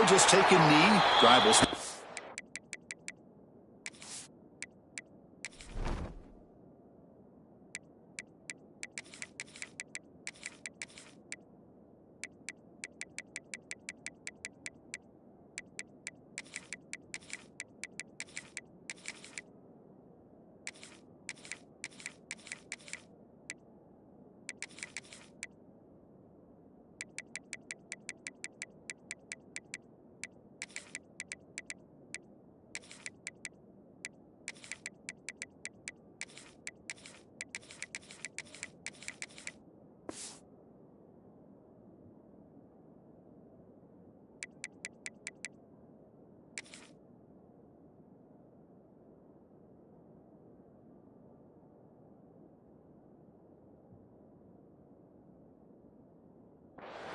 They'll just take a knee. Drive will start.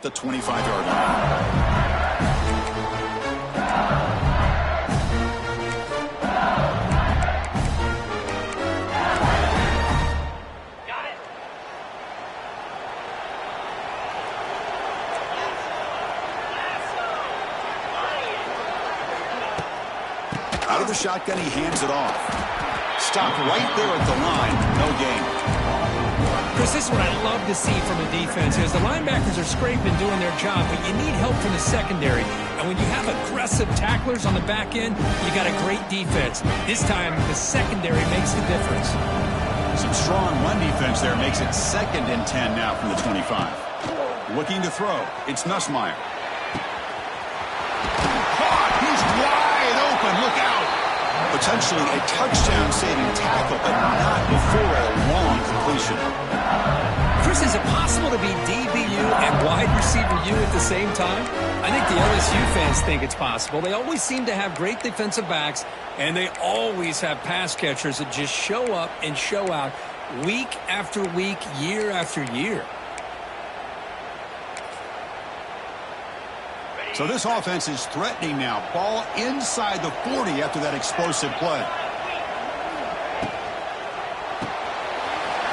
The 25-yard line. Out of the shotgun, he hands it off. Stopped right there at the line. No gain. Chris, this is what I love to see from a defense is the linebackers are scraping doing their job, but you need help from the secondary. And when you have aggressive tacklers on the back end, you got a great defense. This time, the secondary makes the difference. Some strong run defense there makes it 2nd and 10 now from the 25. Looking to throw. It's Nussmeier. Caught! He's wide open. Look out! Potentially a touchdown-saving tackle, but not before a long completion. Chris, is it possible to be DBU and wide receiver U at the same time? I think the LSU fans think it's possible. They always seem to have great defensive backs, and they always have pass catchers that just show up and show out week after week, year after year. So this offense is threatening now. Ball inside the 40 after that explosive play.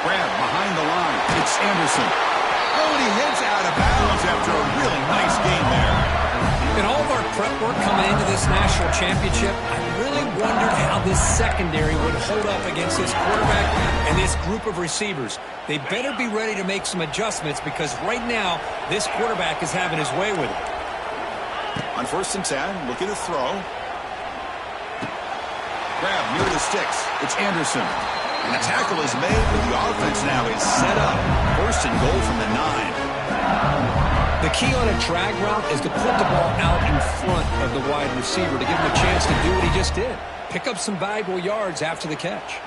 Grab behind the line. It's Anderson. Oh, and he heads out of bounds after a really nice game there. In all of our prep work coming into this national championship, I really wondered how this secondary would hold up against this quarterback and this group of receivers. They better be ready to make some adjustments because right now, this quarterback is having his way with it. On 1st and 10, looking to throw. Grab near the sticks. It's Anderson. And the tackle is made, but the offense now is set up. 1st and goal from the 9. The key on a drag route is to put the ball out in front of the wide receiver to give him a chance to do what he just did. Pick up some valuable yards after the catch.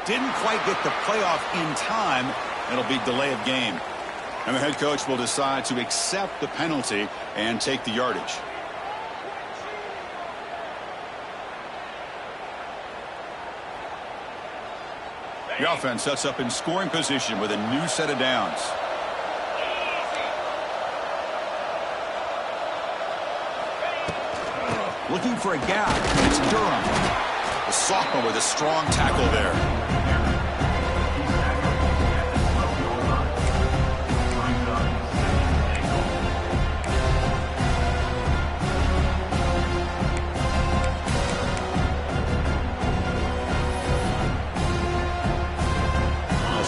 Didn't quite get the playoff in time. It'll be delay of game. And the head coach will decide to accept the penalty and take the yardage. The offense sets up in scoring position with a new set of downs. Looking for a gap. It's Durham. The sophomore with a strong tackle there.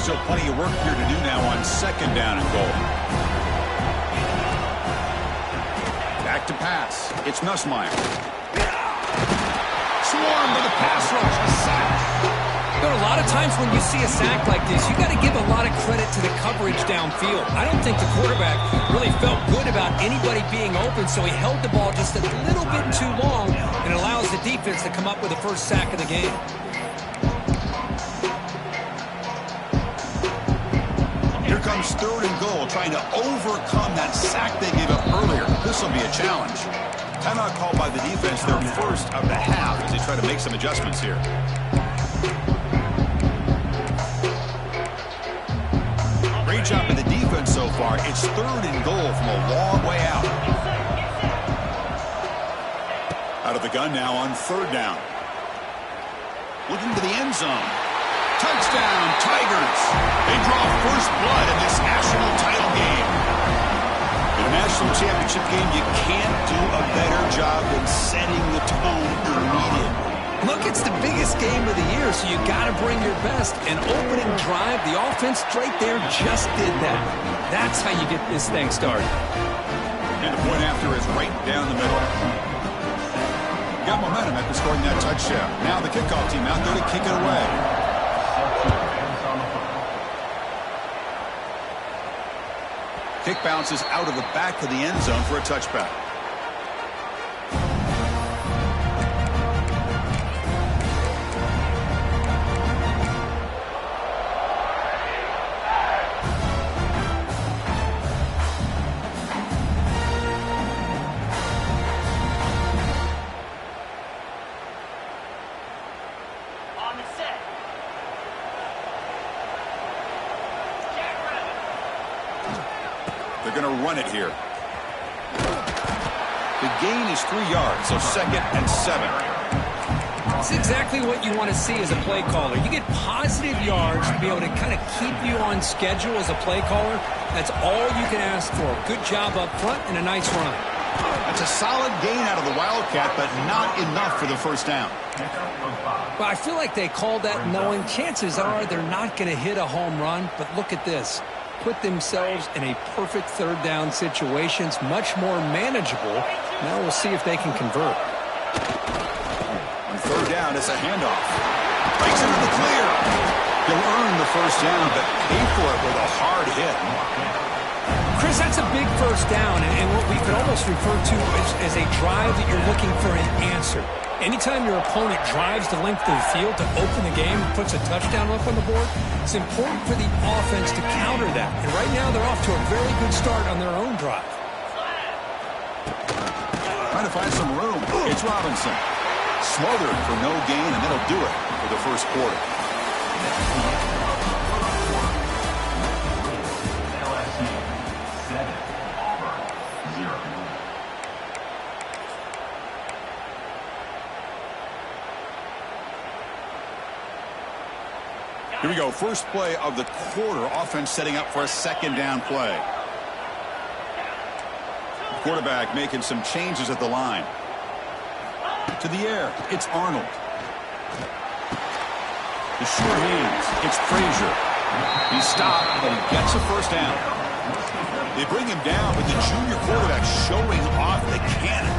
Still plenty of work here to do now on 2nd down and goal. Back to pass. It's Nussmeier. Swarmed with a pass rush. A sack. There are a lot of times when you see a sack like this, you got to give a lot of credit to the coverage downfield. I don't think the quarterback really felt good about anybody being open, so he held the ball just a little bit too long and allows the defense to come up with the first sack of the game. Here comes 3rd and goal, trying to overcome that sack they gave up earlier. This will be a challenge. Timeout called by the defense, their first of the half, as they try to make some adjustments here. Great job by the defense so far. It's 3rd and goal from a long way out. Out of the gun now on third down. Looking to the end zone. Touchdown, Tigers. They draw first blood in this national title game. In a national championship game, you can't do a better job than setting the tone early. Look, it's the biggest game of the year, so you got to bring your best. An opening drive, the offense right there just did that. That's how you get this thing started. And the point after is right down the middle. Got momentum after scoring that touchdown. Now the kickoff team out there to kick it away. Kick bounces out of the back of the end zone for a touchback. They're going to run it here. The gain is 3 yards, so 2nd and 7. It's exactly what you want to see as a play caller. You get positive yards to be able to kind of keep you on schedule as a play caller. That's all you can ask for. Good job up front and a nice run. That's a solid gain out of the Wildcat, but not enough for the first down. Well, I feel like they called that knowing chances are they're not going to hit a home run, but look at this. Put themselves in a perfect third down situation. It's much more manageable. Now we'll see if they can convert. On third down, it's a handoff. Breaks into the clear. He'll earn the first down, but pay for it with a hard hit. Chris, that's a big first down, and what we could almost refer to as a drive that you're looking for an answer. Anytime your opponent drives the length of the field to open the game and puts a touchdown up on the board, it's important for the offense to counter that. And right now they're off to a very good start on their own drive. Trying to find some room. It's Robinson. Smothered for no gain, and that'll do it for the first quarter. Here we go. First play of the quarter. Offense setting up for a second down play. Quarterback making some changes at the line. To the air. It's Arnold. The short hands. It's Frazier. He's stopped, but he gets a first down. They bring him down, but the junior quarterback showing off the cannon.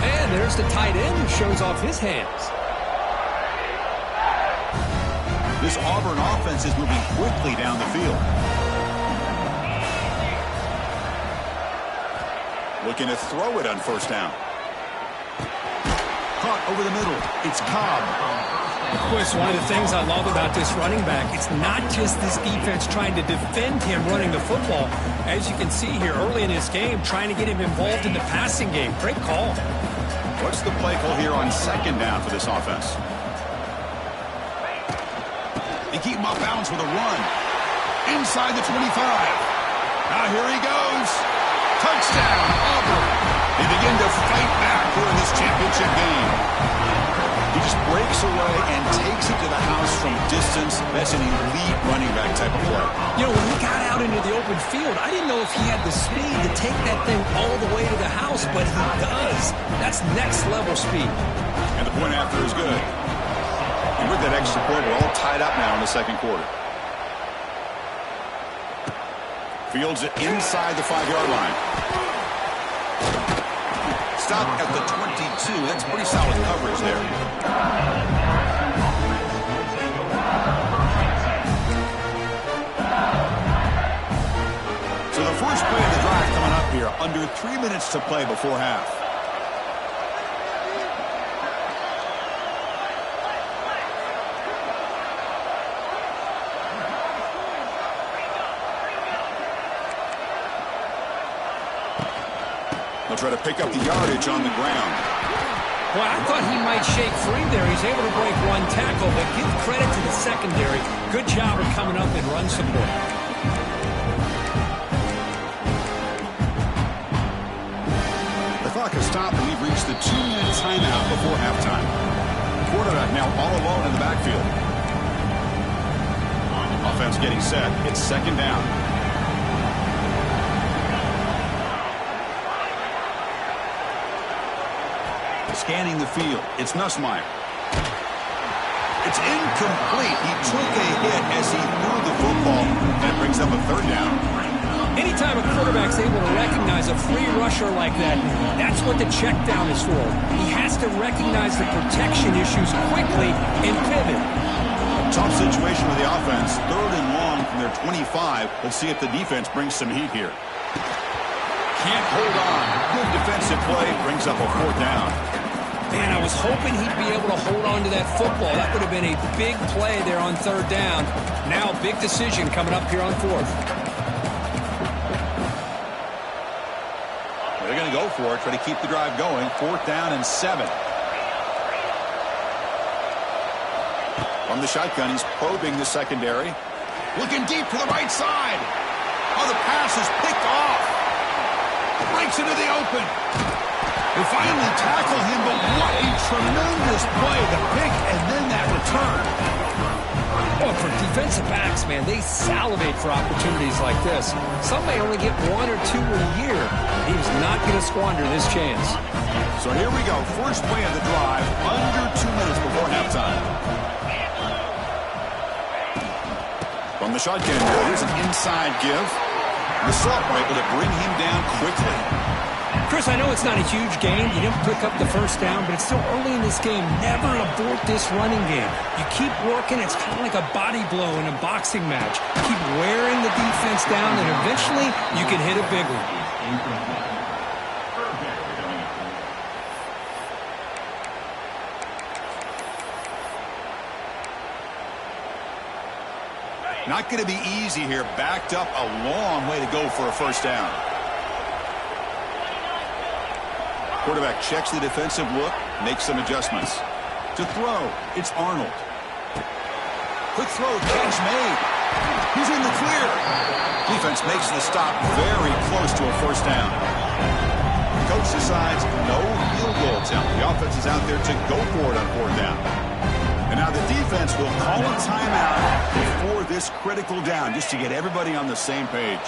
And there's the tight end who shows off his hands. This Auburn offense is moving quickly down the field. Looking to throw it on first down. Caught over the middle. It's Cobb. Of course, one of the things I love about this running back, it's not just this defense trying to defend him running the football. As you can see here early in this game, trying to get him involved in the passing game. Great call. What's the play call here on second down for this offense? They keep him off balance with a run. Inside the 25. Now here he goes. Touchdown, Auburn. They begin to fight back here in this championship game. He just breaks away and takes it to the house from distance. That's an elite running back type of play. You know, when he got out into the open field, I didn't know if he had the speed to take that thing all the way to the house, but he does. That's next level speed. And the point after is good. And with that extra point, we're all tied up now in the second quarter. Fields it inside the 5-yard line. Stop at the 22. That's pretty solid coverage there. So the first play of the drive coming up here. Under 3 minutes to play before half. They'll try to pick up the yardage on the ground. Well, I thought he might shake free there. He's able to break one tackle, but give credit to the secondary. Good job of coming up and run support. The clock has stopped, and we've reached the 2-minute time before halftime. Quarterback now all alone in the backfield. Offense getting set. It's second down. Scanning the field. It's Nussmeier. It's incomplete. He took a hit as he threw the football. That brings up a third down. Anytime a quarterback's able to recognize a free rusher like that, that's what the check down is for. He has to recognize the protection issues quickly and pivot. Tough situation with the offense. Third and long from their 25. Let's see if the defense brings some heat here. Can't hold on. Good defensive play. Brings up a fourth down. Man, I was hoping he'd be able to hold on to that football. That would have been a big play there on third down. Now, big decision coming up here on fourth. They're going to go for it, try to keep the drive going. Fourth down and 7. From the shotgun, he's probing the secondary. Looking deep to the right side. Oh, the pass is picked off. Breaks into the open. They finally tackle him, but what a tremendous play. The pick and then that return. Oh, for defensive backs, man, they salivate for opportunities like this. Some may only get 1 or 2 a year. He's not going to squander this chance. So here we go. First play of the drive, under 2 minutes before halftime. From the shotgun, here's an inside give. The sophomore able to bring him down quickly. Chris, I know it's not a huge gain. You didn't pick up the first down, but it's still early in this game. Never abort this running game. You keep working. It's kind of like a body blow in a boxing match. Keep wearing the defense down, and eventually you can hit a big one. Not going to be easy here. Backed up a long way to go for a first down. Quarterback checks the defensive look, makes some adjustments. To throw, it's Arnold. Quick throw, catch made. He's in the clear. Defense makes the stop very close to a first down. The coach decides no field goal attempt. The offense is out there to go for it on fourth down. And now the defense will call a timeout before this critical down, just to get everybody on the same page.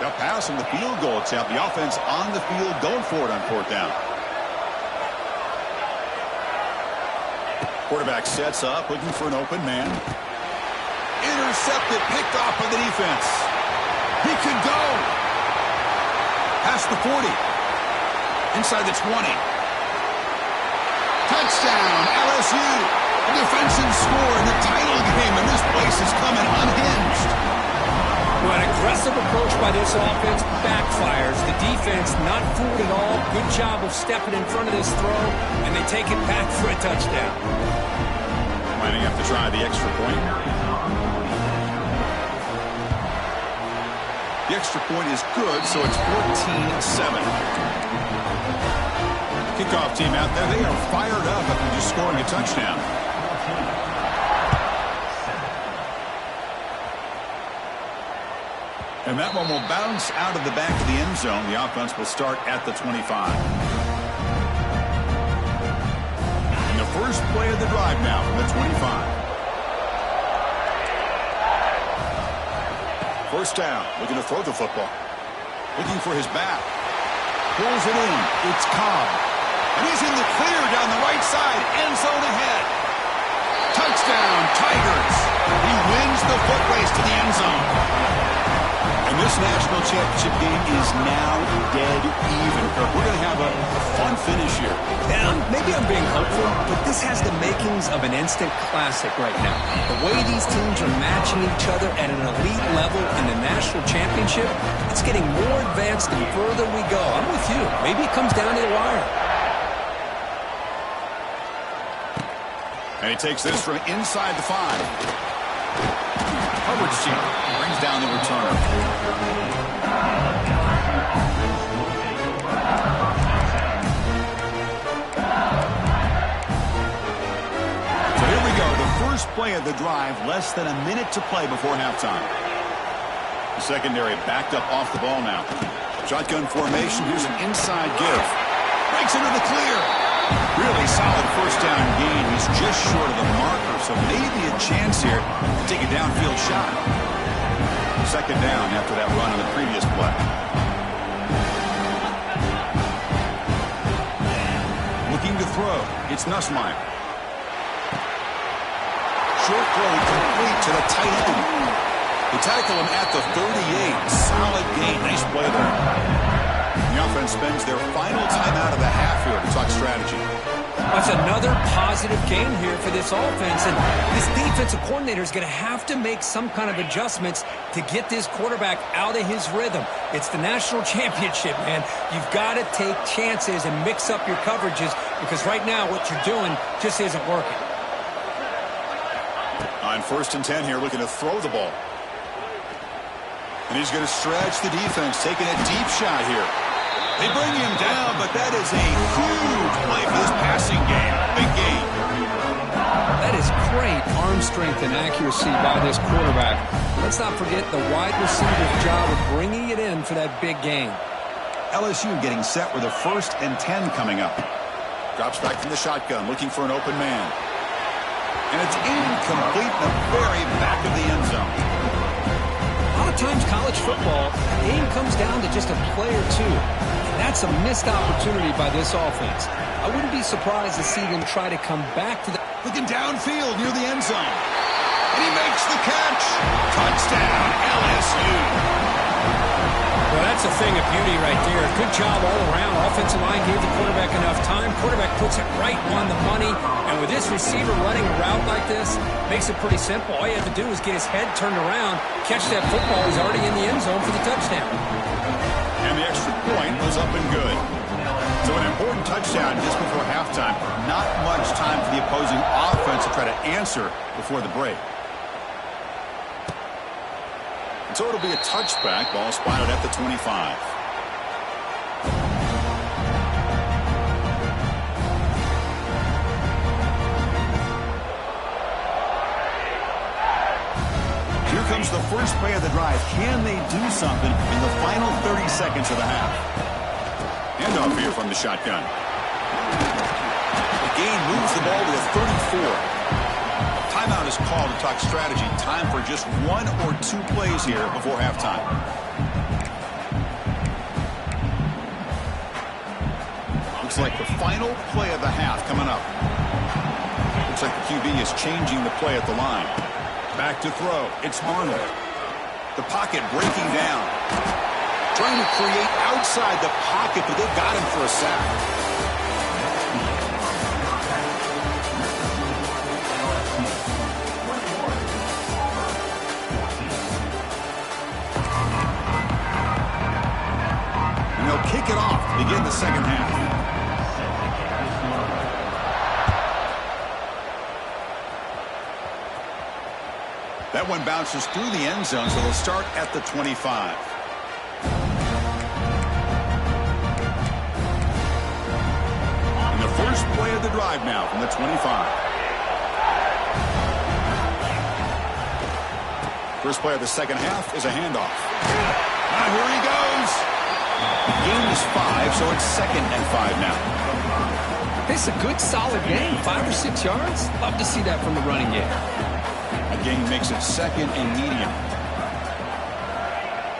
They'll pass on the field goal attempt. The offense on the field going for it on fourth down. Quarterback sets up, looking for an open man. Intercepted, picked off by the defense. He could go. Past the 40. Inside the 20. Touchdown, LSU. A defensive score in the title game, and this place is coming unhinged. Well, an aggressive approach by this offense backfires. The defense not fooled at all. Good job of stepping in front of this throw, and they take it back for a touchdown. Lining up to try the extra point. The extra point is good, so it's 14-7. Kickoff team out there, they are fired up after just scoring a touchdown. And that one will bounce out of the back of the end zone. The offense will start at the 25. And the first play of the drive now from the 25. First down, looking to throw the football. Looking for his back. Pulls it in. It's Cobb. And he's in the clear down the right side. End zone ahead. Touchdown, Tigers. He wins the foot race to the end zone. And this national championship game is now dead even. We're going to have a fun finish here. Yeah, maybe I'm being hopeful, but this has the makings of an instant classic right now. The way these teams are matching each other at an elite level in the national championship, it's getting more advanced the further we go. I'm with you. Maybe it comes down to the wire. And he takes this from inside the 5. Coverage team brings down the returner. So here we go. The first play of the drive, less than a minute to play before halftime. The secondary backed up off the ball now. Shotgun formation. Here's an inside give. Breaks into the clear. Really solid first down gain. He's just short of the marker, so maybe a chance here to take a downfield shot. Second down after that run on the previous play. Looking to throw. It's Nussmeier. Short throw complete to the tight end. They tackle him at the 38. Solid gain. Nice play there. The offense spends their final timeout of the half here to talk strategy. That's another positive gain here for this offense, and this defensive coordinator is going to have to make some kind of adjustments to get this quarterback out of his rhythm. It's the national championship, man. You've got to take chances and mix up your coverages because right now what you're doing just isn't working. On 1st and 10 here, looking to throw the ball. And he's going to stretch the defense, taking a deep shot here. They bring him down, but that is a huge play for this passing game. Big gain. That is great arm strength and accuracy by this quarterback. Let's not forget the wide receiver's job of bringing it in for that big gain. LSU getting set with a 1st and 10 coming up. Drops back from the shotgun, looking for an open man. And it's incomplete in the very back of the end zone. A lot of times college football, the game comes down to just a play or two. And that's a missed opportunity by this offense. I wouldn't be surprised to see them try to come back to the... Looking downfield near the end zone. And he makes the catch. Touchdown, LSU. Well, that's a thing of beauty right there. Good job all around. Offensive line gave the quarterback enough time. Quarterback puts it right on the money. And with this receiver running a route like this, makes it pretty simple. All you have to do is get his head turned around, catch that football. He's already in the end zone for the touchdown. And the extra point was up and good. So an important touchdown just before halftime. Not much time for the opposing offense to try to answer before the break. So it'll be a touchback. Ball spotted at the 25. Here comes the first play of the drive. Can they do something in the final 30 seconds of the half? Handoff here from the shotgun. The gain moves the ball to the 34. Timeout is called to talk strategy. Time for just 1 or 2 plays here before halftime. Looks like the final play of the half coming up. Looks like the QB is changing the play at the line. Back to throw. It's Arnold. The pocket breaking down. Trying to create outside the pocket, but they've got him for a sack. Kick it off to begin the second half. That one bounces through the end zone, so they'll start at the 25. And the first play of the drive now from the 25. First play of the second half is a handoff. Now here he goes. Gain is 5, so it's 2nd and 5 now. It's a good, solid gain. 5 or 6 yards. Love to see that from the running game. A gain makes it 2nd and medium.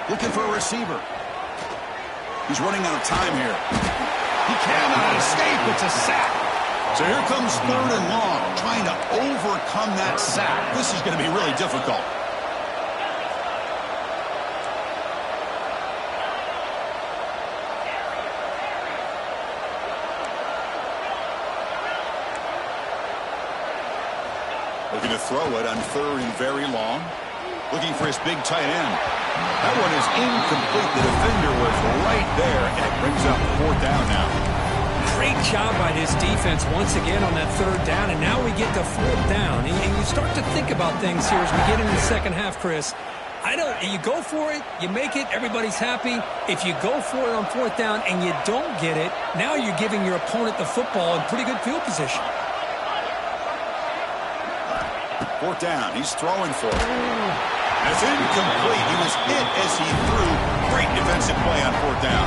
Looking for a receiver. He's running out of time here. He cannot escape. It's a sack. So here comes 3rd and long, trying to overcome that sack. This is going to be really difficult. Looking to throw it on 3rd and very long. Looking for his big tight end. That one is incomplete. The defender was right there, and it brings up 4th down now. Great job by this defense once again on that 3rd down, and now we get to 4th down. And you start to think about things here as we get into the second half, Chris. You go for it, you make it, everybody's happy. If you go for it on 4th down and you don't get it, now you're giving your opponent the football in pretty good field position. 4th down. He's throwing for it. That's incomplete. He was hit as he threw. Great defensive play on 4th down.